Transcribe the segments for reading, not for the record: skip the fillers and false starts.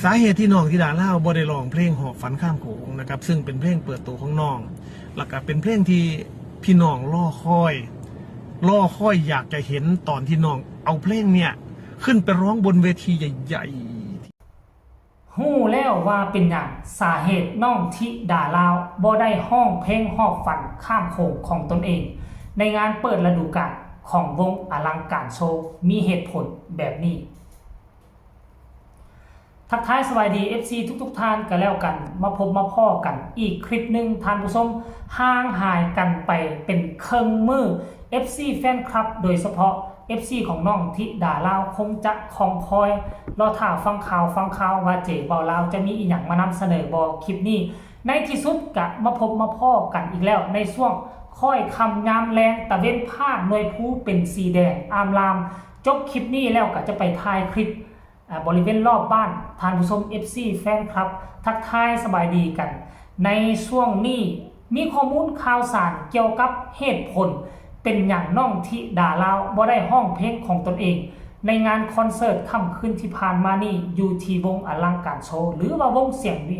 สาเหตุที่น้องธิดาเล่าบ่ได้ร้องเพลงหอบฝันข้ามโขงนะครับซึ่งเป็นเพลงเปิดตัวของน้องแล้วก็เป็นเพลงที่พี่น้องล่อคอยอยากจะเห็นตอนที่น้องเอาเพลงเนี่ยขึ้นไปร้องบนเวทีใหญ่ฮู้แล้วว่าเป็นอย่างสาเหตุน้องธิดาลาวบ่ได้ห้องเพลงหอบฝันข้ามโขงของตนเองในงานเปิดฤดูกาลของวงอลังการโชว์มีเหตุผลแบบนี้ทักทายสวัสดี FC ทุกท่านกันแล้วกันมาพบมาพ่อกันอีกคลิปหนึ่งท่านผู้ชมห่างหายกันไปเป็นครึ่งมือ FC แฟนคลับโดยเฉพาะ FC ของน้องธิดาลาวคงจะคองคอยรอถ่าฟังข่าวว่าเจ๋เบาลาวจะมีอีหยังมานำเสนอบอคลิปนี้ในที่สุดกะมาพบมาพ่อกันอีกแล้วในช่วงค่อยคำยามแรงตะเว้นผ้าหน่วยผู้เป็นสีแดงอามลามจบคลิปนี้แล้วก็จะไปถ่ายคลิปบริเวณรอบบ้านท่านผู้ชม FC แฟนคลับทักทายสบายดีกันในช่วงนี้มีข้อมูลข่าวสารเกี่ยวกับเหตุผลเป็นอย่างน้องธิดาลาวบ่ได้ห้องเพลงของตนเองในงานคอนเสิร์ตค่ำคืนที่ผ่านมานี่อยู่ที่วงอลังการโชว์หรือว่าวงเสียงวี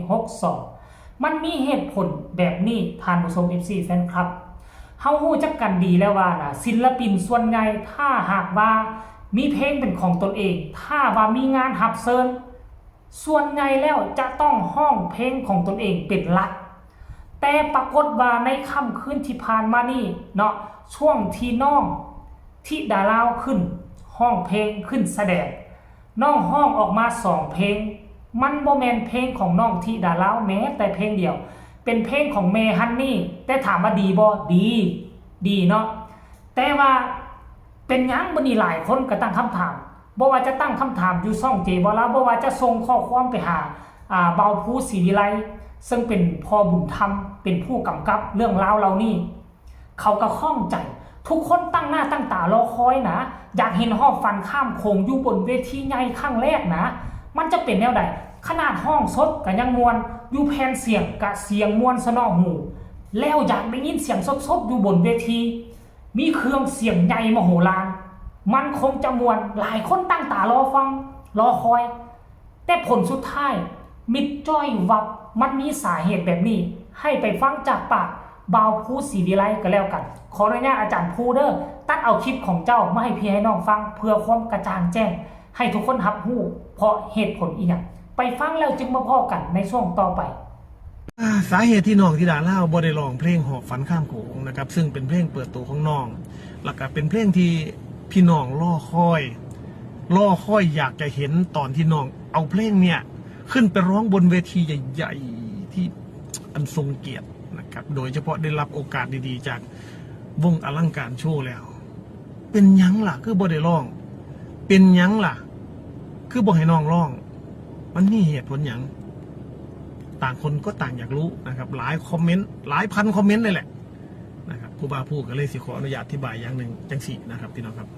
62มันมีเหตุผลแบบนี้ท่านผู้ชม FC แฟนคลับเฮาฮู้จักกันดีแล้วว่านะศิลปินส่วนใหญ่ถ้าหากว่ามีเพลงเป็นของตนเองถ้าว่ามีงานหับเซิร์นส่วนใหญ่แล้วจะต้องห้องเพลงของตนเองเป็นหลักแต่ปรากฏว่าในค่ำคืนที่ผ่านมานี่เนาะช่วงที่น้องธิดาลาวขึ้นห้องเพลงขึ้นแสดงน้องห้องออกมา2เพลงมันบ่แม่นเพลงของน้องธิดาลาวแม้แต่เพลงเดียวเป็นเพลงของเมฮันนี่แต่ถามว่าดีบ่ดีเนาะแต่ว่าเป็นหยังบ่นี่หลายคนก็ตั้งคำถามบ่ว่าจะตั้งคำถามอยู่ช่องเจบ่ล่ะบ่ว่าจะส่งข้อความไปหาเบาภูศรีวิไลซึ่งเป็นพ่อบุญธรรมเป็นผู้กำกับเรื่องราวเหล่านี้เขาก็ข้องใจทุกคนตั้งหน้าตั้งตารอคอยนะอยากเห็นหอบฝันข้ามโขงอยู่บนเวทีใหญ่ครั้งแรกนะมันจะเป็นแนวใดขนาดห้องสดก็ยังมวนอยู่แผ่นเสียงกะเสียงมวนสนอหูแล้วอยากได้ยินเสียงสดๆอยู่บนเวทีมีเครื่องเสียงใหญ่มโหฬารมันคงจะมวนหลายคนตั้งตารอฟังรอคอยแต่ผลสุดท้ายมิดจ้อยวับมันมีสาเหตุแบบนี้ให้ไปฟังจากปากบ่าวภูศรีวิไลก็แล้วกันขออนุญาตอาจารย์ภูเด้อตัดเอาคลิปของเจ้ามาให้พี่ให้น้องฟังเพื่อความกระจ่างแจ้งให้ทุกคนรับรู้เพราะเหตุผลอีกอย่างไปฟังแล้วจึงมาพ้อกันในช่วงต่อไปสาเหตุที่น้องธิดาเล่าบ่ได้ร้องเพลงหอบฝันข้ามโขงนะครับซึ่งเป็นเพลงเปิดตัวของน้องแล้วก็เป็นเพลงที่พี่น้องล่อคอยอยากจะเห็นตอนที่น้องเอาเพลงเนี่ยขึ้นไปร้องบนเวทีใหญ่ๆที่อันทรงเกียรตินะครับโดยเฉพาะได้รับโอกาสดีๆจากวงอลังการโชว์แล้วเป็นยังล่ะคือบ่ได้ร้องเป็นยังล่ะคือบ่ให้น้องร้องมันมีเหตุผลยังต่างคนก็ต่างอยากรู้นะครับหลายคอมเมนต์หลายพันคอมเมนต์เลยแหละนะครับผู้บาพูดก็เลยสิขออนุญาตอธิบายอย่างหนึ่งจังสี่นะครับพี่น้องครับ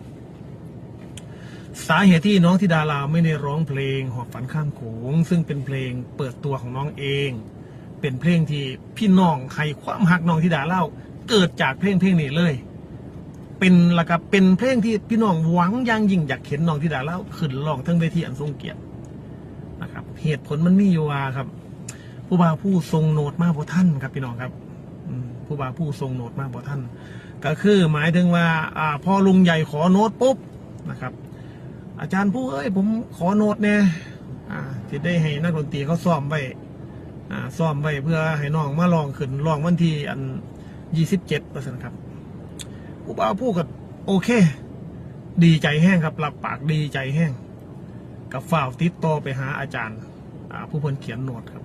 สาเหตุที่น้องธิดาลาวไม่ได้ร้องเพลงหอบฝันข้ามโขงซึ่งเป็นเพลงเปิดตัวของน้องเองเป็นเพลงที่พี่น้องให้ความหักน้องธิดาเล่าเกิดจากเพลงนี้เลยเป็นละครับเป็นเพลงที่พี่น้องหวังอย่างยิ่งอยากเห็นน้องธิดาเล่าขึ้นร้องทั้งเวทีอันทรงเกียรตินะครับเหตุผลมันมีอยู่ว่าครับผู้บ่าวผู้ทรงโนดมาบ่ท่านครับพี่น้องครับผู้บ่าวผู้ทรงโนดมาบ่ท่านก็คือหมายถึงว่าพอลุงใหญ่ขอโน้ตปุ๊บนะครับอาจารย์ผู้ผมขอโน้ตเนี่ยที่ได้ให้นักดนตรีเขาซ้อมไว้เพื่อให้น้องมาลองขึ้นลองวันที่27%ครับผู้บ่าวผู้ก็โอเคดีใจแห้งครับรับปากดีใจแห้งกับฝ่าวติดต่อไปหาอาจารย์ผู้เพิ่นเขียนโน้ตครับ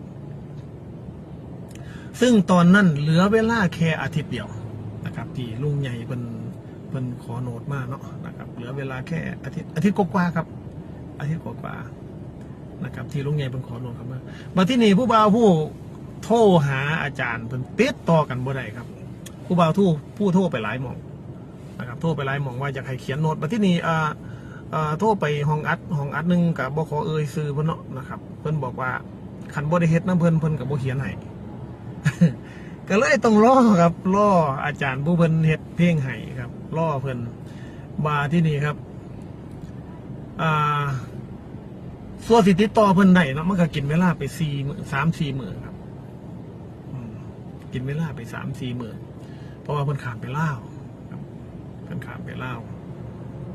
ซึ่งตอนนั้นเหลือเวลาแค่อาทิตย์เดียวนะครับที่ลุงใหญ่เป็นขอโน้ตมาเนาะนะครับเหลือเวลาแค่อาทิตย์กว่าครับอาทิตย์กว่านะครับที่ลุงใหญ่เป็นขอโน้ตครับมาที่นี่ผู้บ่าวผู้โทรหาอาจารย์เป็นติดต่อกันบ่ได้ครับผู้บ่าวผู้โทรไปหลายหม่องนะครับโทรไปหลายหม่องว่าอยากให้เขียนโน้ตมาที่นี่โทรไปห้องอัดนึงกับบ่ขอซื้อเพิ่นเนาะนะครับเพิ่นบอกว่าคันบ่ได้เฮ็ดน้ำเพิ่นกับบ่เขียนให้ก็เลยต้องรอครับรออาจารย์ผู้เพิ่นเฮ็ดเพลงให้ครับรอเพิ่นมาที่นี่ครับ ส่วนสิติดต่อเพิ่นได้เนาะมันก็กินเวลาไป3-4 มื้อครับกินเวลาไป3-4 มื้อเพราะว่าเพิ่นข้ามไปลาวครับเพิ่นข้ามไปลาว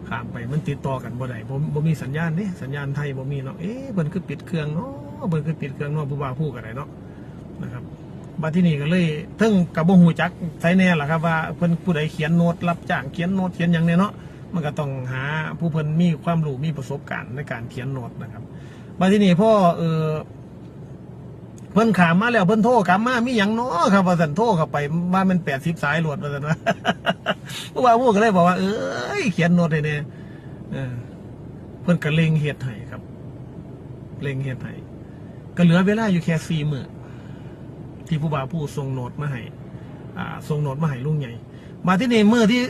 ข้ามไปมันติดต่อกันบ่ได้บ่มีสัญญาณเด้สัญญาณไทยบ่มีเนาะเพิ่นคือปิดเครื่องเนาะเพิ่นคือปิดเครื่องเนาะผู้ว่าผู้ก็ได้เนาะนะครับบัดที่นี่ก็เลยเทิงก็บ่ฮู้จักไสแน่ล่ะครับว่าเพิ่นผู้ใดเขียนโน้ตรับจ้างเขียนโน้ตเขียนหยังแน่เนาะมันก็ต้องหาผู้เพิ่นมีความรู้มีประสบการณ์ในการเขียนโน้ตนะครับบัดที่นี่พ่อเพิ่นขามมาแล้วเพิ่นโทรกลับมามีหยังเนาะครับว่าซั่นโทรเข้าไปว่ามัน80สายโหลดว่าซั่นว่า ผู้ว่าผู้ก็เลยบอกว่าเขียนโน้ตให้แน่เพิ่นก็เล็งเฮ็ดให้ครับเล็งเฮ็ดให้ก็เหลือเวลาอยู่แค่4 มื้อที่ผู้ว่าผู้ส่งโน้ตมาให้ส่งโน้ตมาให้ลุงใหญ่มาที่นี่มื้อที่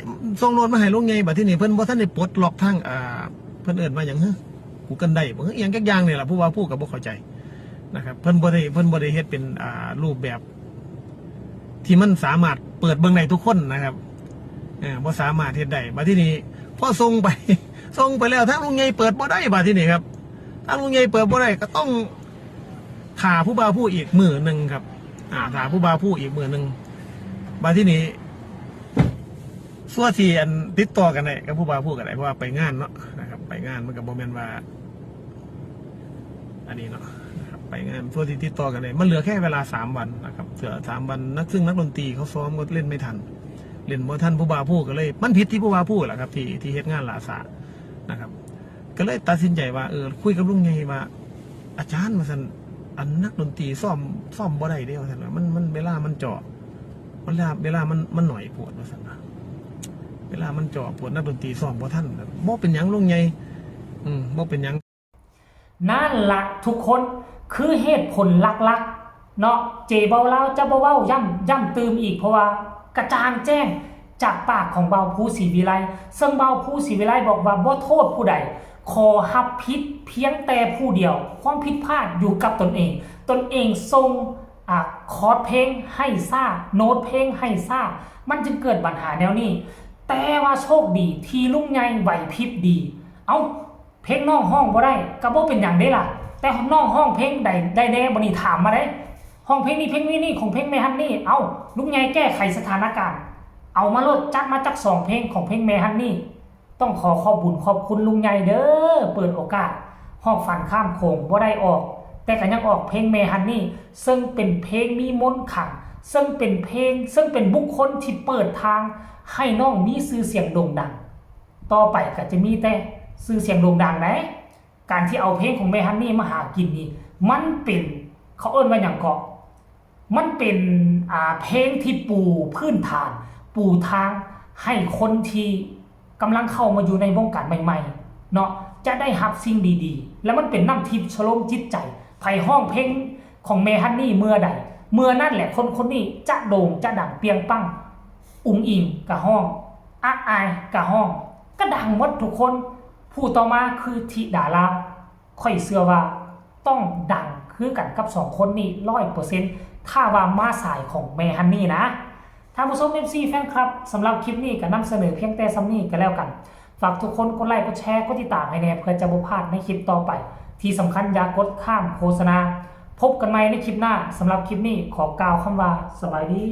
ส่งโน้ตมาให้ลุงใหญ่บัดที่นี่เพิ่นบ่ทันได้ปลดล็อกทางเพิ่นเอิ้นว่าหยังกูกันได้บ่อีหยังจักอย่างนี่ล่ะผู้ว่าผู้ก็บ่เข้าใจนะครับเพิ่นบ่ได้เฮ็ดเป็นรูปแบบที่มันสามารถเปิดเบิ่งได้ทุกคนนะครับบ่สามารถเฮ็ดได้บัดที่นี่พอส่งไป ส่งไปแล้วทางลุงใหญ่เปิดบ่ได้บัดที่นี่ครับทางลุงใหญ่เปิดบ่ได้ก็ต้องถ่าผู้บ่าวผู้อีกมื้อนึงครับถ่าผู้บ่าวผู้อีกมื้อนึงบัดที่นี่ส่วนที่ติดต่อกันได้กับผู้บ่าวผู้กันได้เพราะว่าไปงานเนาะนะครับไปงานมันก็บ่แม่นว่าอันนี้เนาะนะครับไปงานส่วนที่ติดต่อกันได้มันเหลือแค่เวลา3 วันนะครับเหลือ3 วันซึ่งนักดนตรีเขาซ้อมก็เล่นไม่ทันเล่นบ่ทันผู้บ่าวผู้ก็เลยมันผิดที่ผู้บ่าวผู้แหละครับที่เฮ็ดงานล่าช้านะครับก็เลยตัดสินใจว่าคุยกับลุงใหญ่ว่าอาจารย์ว่าซั่นนักดนตรีซ้อมบ่ได้เด้ว่าซั่นมันเวลามันเจาะเวลามันหน่อยปวดว่าซั่นนะเวลามันเจาะปวดนักดนตรีซ้อมบ่ทันบ่เป็นหยังลุงใหญ่บ่เป็นหยังนั่นละทุกคนคือเหตุผลหลักๆเนาะเจเบาเล่าจะเบาย่ำตืมอีกเพราะว่ากระจ่างแจ้งจากปากของเบาผู้ศรีวิไลซึ่งเบาผู้ศรีวิไลบอกว่าบ่โทษผู้ใดขอฮับผิดเพียงแต่ผู้เดียวความผิดพลาดอยู่กับตนเองส่งคอร์ดเพลงให้ซ่าโน้ตเพลงให้ซ่ามันจึงเกิดปัญหาแนวนี้แต่ว่าโชคดีที่ลุงใหญ่ไหวพริบดีเพลงน้องห้องบ่ได้ก็บ่เป็นอย่างได้ล่ะแต่น้องห้องเพลงได้แน่บ่นี่ถามมาได้ห้องเพลงนี้เพลงนี้ของเพลงแม่ฮันนี่ลุงใหญ่แก้ไขสถานการณ์เอามาโลดจัดมาจัก2 เพลงของเพลงแม่ฮันนี่ต้องขอบบุญขอบคุณลุงใหญ่เด้อเปิดโอกาสห้องฝันข้ามโขงบ่ได้ออกแต่ก็ยังออกเพลงแม่ฮันนี่ซึ่งเป็นเพลงมีมนต์ขลังซึ่งเป็นบุคคลที่เปิดทางให้น้องมีชื่อเสียงโด่งดังต่อไปก็จะมีแต่ชื่อเสียงโด่งดังนะการที่เอาเพลงของแม่ฮันนี่มาหากินนี่มันเป็นเขาเอิ้นว่าอย่างเกาะมันเป็นเพลงที่ปูพื้นฐานปูทางให้คนที่กำลังเข้ามาอยู่ในวงการใหม่ๆเนาะจะได้รับสิ่งดีๆแล้วมันเป็นน้ำทิพย์ชโลมจิตใจไผ่ห้องเพลงของแม่ฮันนี่เมื่อใดเมื่อนั่นแหละคนนี้จะโด่งจะดังเปียงปังอุ๋งอิงกะห้องอายกะห้องก็ดังหมดทุกคนผู้ต่อมาคือธิดาลาวค่อยเชื่อว่าต้องดังคือกันกับ2 คนนี้ 100% ถ้าว่ามาสายของแม่ฮันนี่นะท่านผู้ชม MC แฟนคลับสำหรับคลิปนี้ก็นำเสนอเพียงแต่ซ้ำนี้ก็แล้วกันฝากทุกคนกดไลค์กดแชร์กดติดตามให้แน่เพื่อจะบ่พลาดในคลิปต่อไปที่สำคัญอย่ากดข้ามโฆษณาพบกันใหม่ในคลิปหน้าสำหรับคลิปนี้ขอกล่าวคำว่าสวัสดี